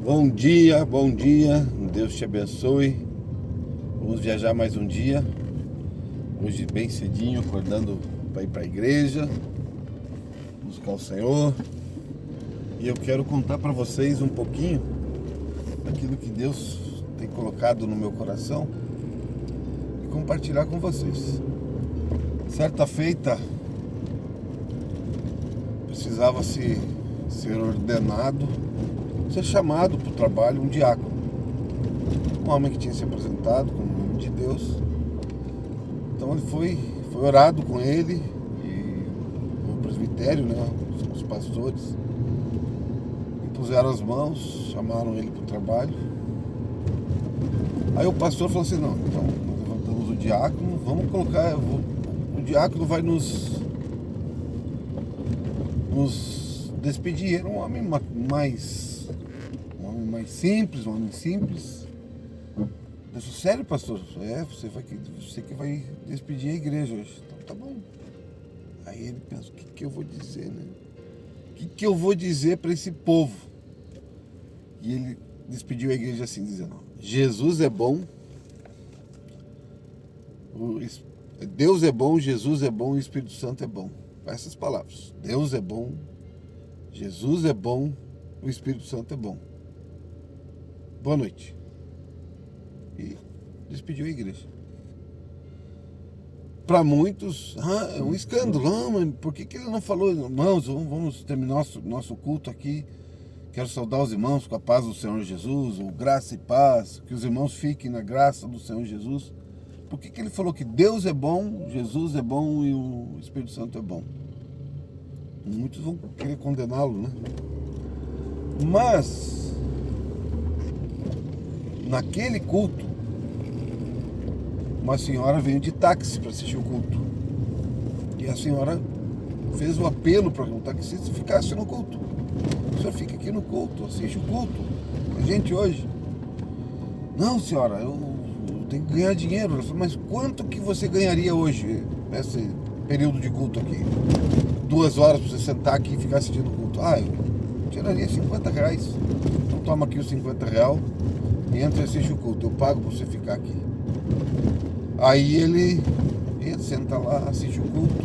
Bom dia, Deus te abençoe. Vamos viajar mais um dia. Hoje bem cedinho, acordando para ir para a igreja, buscar o Senhor. E eu quero contar para vocês um pouquinho daquilo que Deus tem colocado no meu coração e compartilhar com vocês. Certa feita, precisava ser ordenado, ser chamado para o trabalho um diácono. Um homem que tinha se apresentado como nome de Deus. Então ele foi orado com ele e o presbitério, né, os pastores, impuseram as mãos, chamaram ele para o trabalho. Aí o pastor falou assim: não, então nós levantamos o diácono, vamos colocar, o diácono vai nos despedir. Era um homem mais simples, um homem simples. Eu disse: sério, pastor? Você que vai despedir a igreja hoje. Então tá bom. Aí ele pensa: o que eu vou dizer, né? O que eu vou dizer para esse povo? E ele despediu a igreja assim, dizendo: Jesus é bom, Deus é bom, Jesus é bom e o Espírito Santo é bom. Essas palavras: Deus é bom, Jesus é bom, o Espírito Santo é bom. Boa noite. E despediu a igreja. Para muitos, é um escândalo. Mas por que ele não falou: irmãos, vamos terminar nosso culto aqui, quero saudar os irmãos com a paz do Senhor Jesus, ou graça e paz, que os irmãos fiquem na graça do Senhor Jesus? Por que ele falou que Deus é bom, Jesus é bom e o Espírito Santo é bom? Muitos vão querer condená-lo, né? Mas naquele culto, uma senhora veio de táxi para assistir o culto. E a senhora fez o apelo para que o taxista ficasse no culto. O senhor fica aqui no culto, assiste o culto. A gente hoje: não, senhora, eu tenho que ganhar dinheiro. Ela falou: mas quanto que você ganharia hoje, nesse período de culto aqui? 2 horas para você sentar aqui e ficar assistindo o culto. Eu tiraria R$50. Então toma aqui os R$50 e entra e assiste o culto. Eu pago para você ficar aqui. Aí ele senta lá, assiste o culto,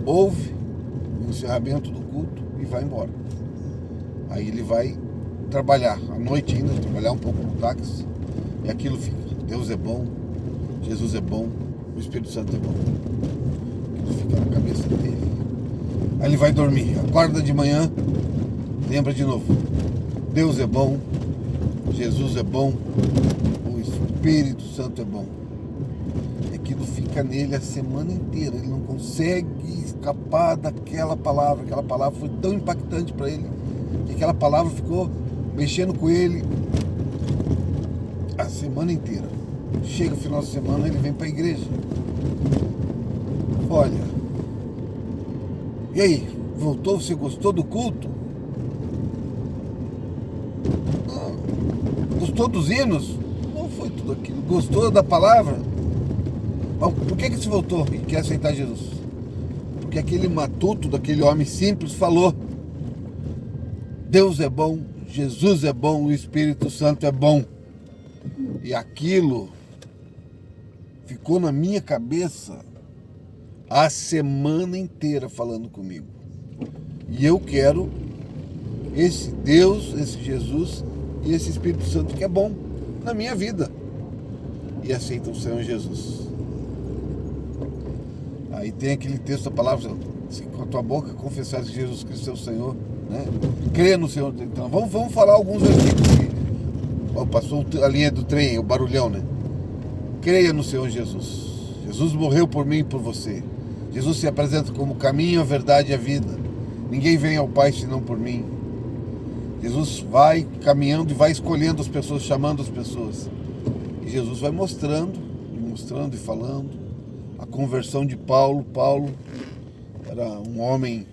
ouve o encerramento do culto e vai embora. Aí ele vai trabalhar à noite ainda, trabalhar um pouco no táxi, e aquilo fica: Deus é bom, Jesus é bom, o Espírito Santo é bom. Aquilo fica na cabeça dele. Aí ele vai dormir, acorda de manhã, lembra de novo: Deus é bom, Jesus é bom, o Espírito Santo é bom. Aquilo fica nele a semana inteira. Ele não consegue escapar daquela palavra. Aquela palavra foi tão impactante para ele que aquela palavra ficou mexendo com ele a semana inteira. Chega o final de semana, ele vem para a igreja. Olha, e aí, voltou? Você gostou do culto? Gostou dos hinos? Não foi tudo aquilo. Gostou da palavra? Mas por que você voltou e quer aceitar Jesus? Porque aquele matuto daquele homem simples falou: Deus é bom, Jesus é bom, o Espírito Santo é bom. E aquilo ficou na minha cabeça a semana inteira falando comigo. E eu quero esse Deus, esse Jesus e esse Espírito Santo que é bom na minha vida. E aceita o Senhor Jesus. Aí tem aquele texto da palavra: se com a tua boca confessares que Jesus Cristo é o Senhor, né? Crê no Senhor. Então vamos falar alguns versículos aqui. Passou a linha do trem, o barulhão, né? Creia no Senhor Jesus. Jesus morreu por mim e por você. Jesus se apresenta como o caminho, a verdade e a vida. Ninguém vem ao Pai senão por mim. Jesus vai caminhando e vai escolhendo as pessoas, chamando as pessoas. E Jesus vai mostrando e falando. A conversão de Paulo. Paulo era um homem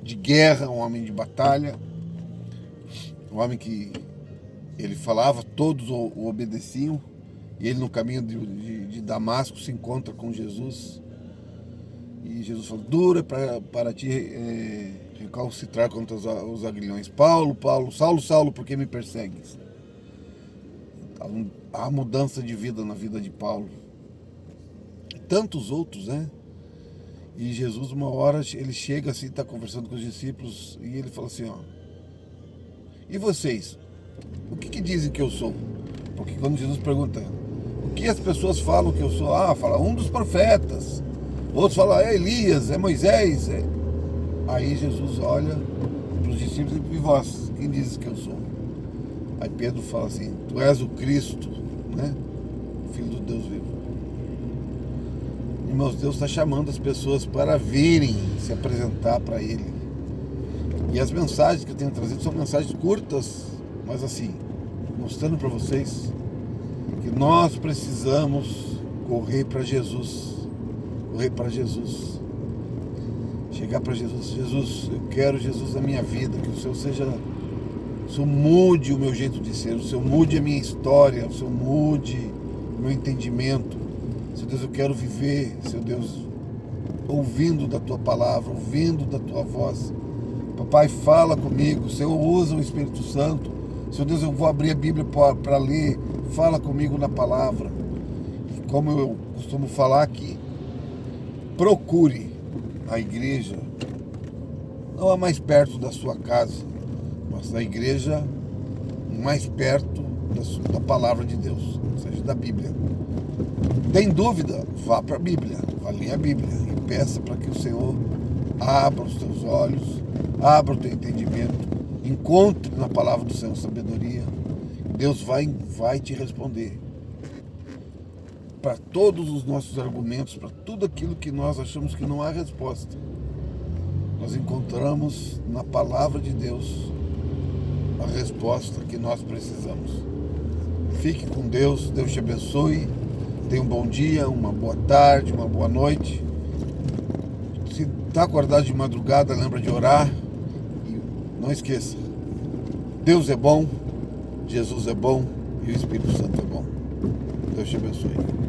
de guerra, um homem de batalha, um homem que ele falava, todos o obedeciam. E ele, no caminho de Damasco, se encontra com Jesus. E Jesus falou: dura para ti recalcitrar contra os aguilhões. Paulo, Saulo, Saulo, por que me persegues? Há mudança de vida na vida de Paulo. E tantos outros, né? E Jesus, uma hora, ele chega assim, está conversando com os discípulos, e ele fala assim, ó, e vocês? O que dizem que eu sou? Porque quando Jesus pergunta, o que as pessoas falam que eu sou? Fala um dos profetas. Outros falam, é Elias, é Moisés. Aí Jesus olha para os discípulos e vós, quem dizes que eu sou? Aí Pedro fala assim, tu és o Cristo, né? Filho do Deus vivo. Irmãos, Deus está chamando as pessoas para virem se apresentar para Ele. E as mensagens que eu tenho trazido são mensagens curtas, mas assim, mostrando para vocês que nós precisamos correr para Jesus. Correr para Jesus. Chegar para Jesus. Jesus, eu quero Jesus na minha vida, que o Senhor o Senhor mude o meu jeito de ser, o Senhor mude a minha história, o Senhor mude o meu entendimento. Seu Deus, eu quero viver, Seu Deus, ouvindo da Tua palavra, ouvindo da Tua voz. Papai, fala comigo, Senhor, usa o Espírito Santo. Seu Deus, eu vou abrir a Bíblia para ler, fala comigo na palavra. E como eu costumo falar aqui, procure a igreja, não a mais perto da sua casa, mas a igreja mais perto da palavra de Deus, ou seja, da Bíblia. Tem dúvida? Vá para a Bíblia, vá ler a Bíblia e peça para que o Senhor abra os teus olhos, abra o teu entendimento, encontre na palavra do Senhor sabedoria. Deus vai te responder para todos os nossos argumentos, para tudo aquilo que nós achamos que não há resposta. Nós encontramos na palavra de Deus a resposta que nós precisamos. Fique com Deus, Deus te abençoe. Tenha um bom dia, uma boa tarde, uma boa noite. Se está acordado de madrugada, lembra de orar. E não esqueça, Deus é bom, Jesus é bom e o Espírito Santo é bom. Deus te abençoe.